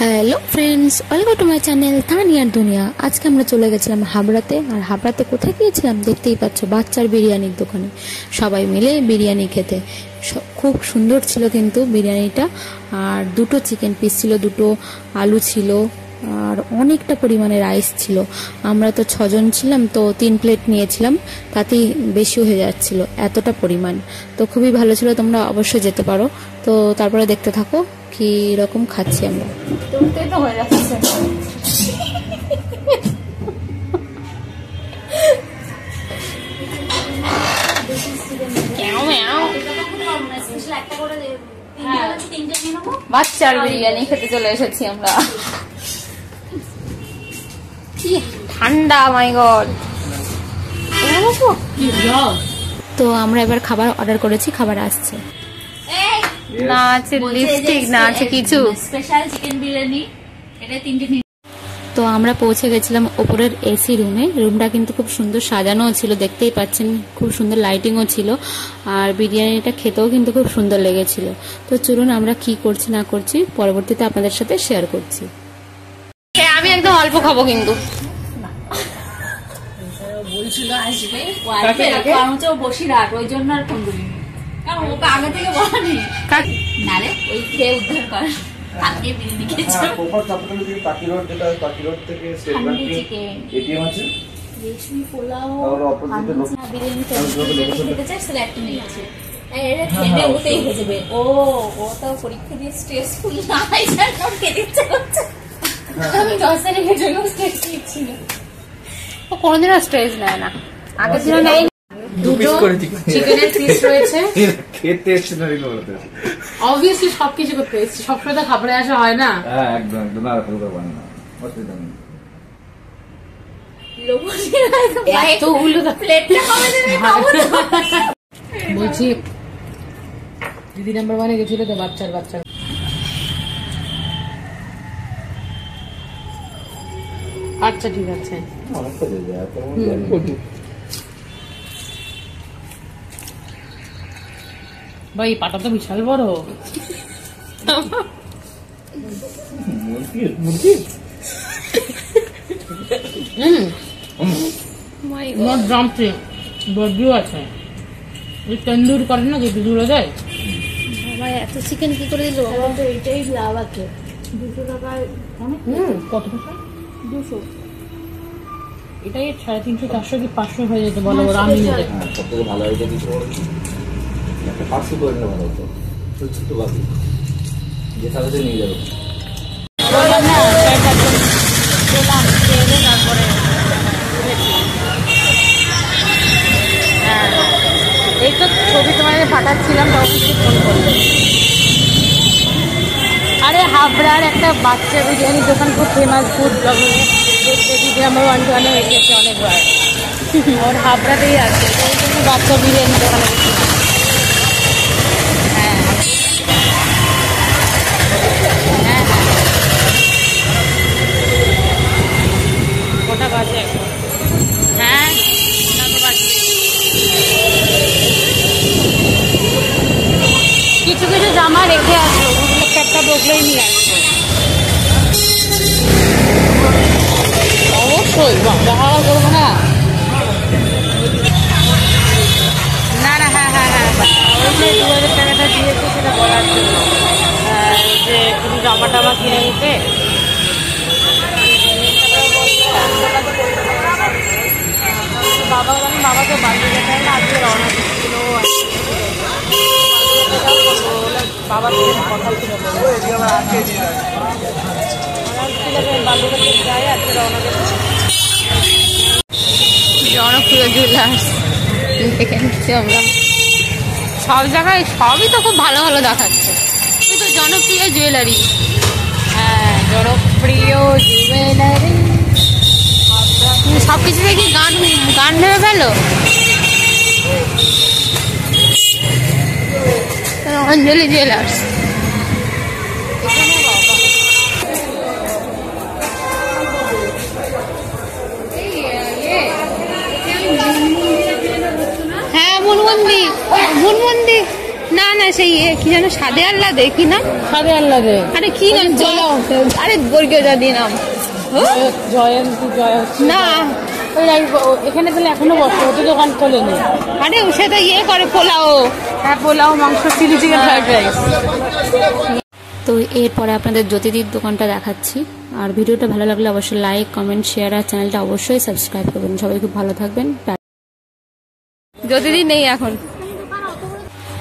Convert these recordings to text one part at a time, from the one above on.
Hello friends, welcome to my channel তানিয়ার দুনিয়া। আজকে আমরা চলে গেছিলাম হাবড়াতে। আর হাবড়াতে কোথায় গিয়েছিলাম দেখতেই পাচ্ছ, বাচ্চার বিরিয়ানির দোকানে সবাই মিলে বিরিয়ানি খেতে। খুব সুন্দর ছিল কিন্তু বিরিয়ানিটা। আর দুটো চিকেন পিস ছিল, দুটো আলু ছিল, আর অনেকটা পরিমাণে রাইস ছিল। আমরা তো 6 জন ছিলাম, তো 3 প্লেট নিয়েছিলাম, তাতেই বেশি হয়ে যাচ্ছিল এতটা পরিমাণ। তো খুবই ভালো ছিল, তোমরা অবশ্যই যেতে পারো। তো তারপরে দেখতে থাকো কি রকম খাচ্ছি আমরা। তো হয়ে যাচ্ছে বাচ্চার বিরিয়ানি খেতে চলে এসেছি আমরা। কি ঠান্ডা, মাই গড। তো আমরা এবার খাবার অর্ডার করেছি, খাবার আসছে। না আছে লিপস্টিক, না আছে কিছু, স্পেশাল চিকেন বিরিয়ানি। এটা 3টে। তো আমরা পৌঁছে গেছিলাম ওপরের এসি রুমে। রুমটা কিন্তু খুব সুন্দর সাজানো ছিল, দেখতেই পাচ্ছেন, খুব সুন্দর লাইটিংও ছিল। আর বিরিয়ানিটা খেতেও কিন্তু খুব সুন্দর লেগেছিল। তো চলুন আমরা কি করছি না করছি পরবর্তীতে আপনাদের সাথে শেয়ার করছি। আমি একদম অল্প খাবো কিন্তু। বলছিল আসবে বসিরহাট, ওই জন্য আর ফোন করিনি, কারণ ওকে আগে থেকে বলেনি। নারে ওই খেয়ে উদ্ধার কর। আজকে বিরিয়ানি খেয়েছি। রেশমি পোলাও বিরিয়ানি খেতে চাই, সিলেক্ট নিয়েছি। খেতে ওতেই হয়ে যাবে। ও তো পরীক্ষা দিয়ে স্ট্রেসফুল না হয়, খেতে ইচ্ছা করছে। আমি 10 তারিখের জন্য স্ট্রেস নিচ্ছি না। ও কোনোদিনও স্ট্রেস নেয় না, আগের দিনও নেই। দুটো চিকেনের পিস রয়েছে। খেতে এসছে না রিনো বলতে। অবভিয়াসলি সবকিছু করতে এসেছি, সবসময় তো খাবারে আসা হয় না। হ্যাঁ একদম একদম, আর হালকা বানানো না, অসুবিধা নেই। এতগুলো প্লেটটা কবে দেবে খাবো না। বলছি দিদি নাম্বার 1-এ গেছিল তো বাচ্চা। আচ্ছা ঠিক আছে। অনেকটা দিয়ে যায় তেমন। ভাই পাটা তো বিশাল বড়। মুরগি নট ড্রামস্টিক, বডিও আছে। ওই তন্দুর করে না, যে দুধুরে দেয়। বাবা এত চিকেন কি করে দিল? তো এইটাই লাভ আছে। 200 টাকায় অনেক। কত টাকা? 200। এটাই 350, 400 কি 500 হয়ে যেত। বলো আমি নিতে। সব থেকে ভালো হয়েছে কিছু একটা পার্সেল করে নিলে ভালো হতো। ছোট্ট বাকি যে সাথে নিয়ে যাবো। এই তো ছবি তোমাদের পাঠাচ্ছিলাম, তখন ফোন করলো। আরে হাবড়ার একটা বাচ্চা বিরিয়ানির দোকান, খুব ফেমাস ফুড ব্লগে দেখতে দিদি আমার 1-1-এ এসেছে অনেকবার। ওর হাবড়াতেই আছে, ওই জন্য বাচ্চা বিরিয়ানি দোকানে গেছিলাম। হ্যাঁ হ্যাঁ হ্যাঁ, কটা বাজে এখন? হ্যাঁ কিছু কিছু জামা রেখে আসবো, একটা ঢুকলেই নিয়ে আসবো। অবশ্যই দেখা করবো না। না না, হ্যাঁ হ্যাঁ হ্যাঁ, ওই যে 2000 টাকাটা দিয়েছে সেটা বলার জন্য, যে তুমি জামা টামা কিনে নিতে। বাবাকে বাড়িতে যেতে হয় না, আজকে রওনা দিচ্ছিল। বাবার কথা ছিল বালুঘাটে যাই, আজকে রওনা দেবো। জনপ্রিয় জুয়েলার্স দেখে নিচ্ছি আমরা। সব জায়গায় সবই তো খুব ভালো ভালো দেখাচ্ছে। তুই তো জনপ্রিয় জুয়েলারি। হ্যাঁ জনপ্রিয় জুয়েলারি। সবকিছু দেখি গান ভেবে ফেলো। অঞ্জলি জুয়েলার্স। হ্যাঁ মুনমন্দি, না না সেই কি কি যেন সাদে আল্লাহ দেখি না, সাড়ে আল্লাহ রে আরে কি নাম চলো, আরে বর্গীয় জাতি নাম জয়ন্তী জয় না, এখানে তাহলে এখনো বসে, ওটা দোকান খোলেনি। আরে সেটা ইয়ে করে পোলাও। হ্যাঁ, পোলাও, মাংস, চিলি চিকেন, ফ্রাইড রাইস। তো এরপরে আপনাদের জ্যোতিদির দোকানটা দেখাচ্ছি। আর ভিডিওটা ভালো লাগলে অবশ্যই লাইক, কমেন্ট, শেয়ার আর চ্যানেলটা অবশ্যই সাবস্ক্রাইব করবেন। সবাই খুব ভালো থাকবেন। জ্যোতিদি নেই এখন।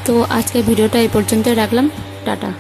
তো আজকে ভিডিওটা এই পর্যন্তই রাখলাম। টাটা।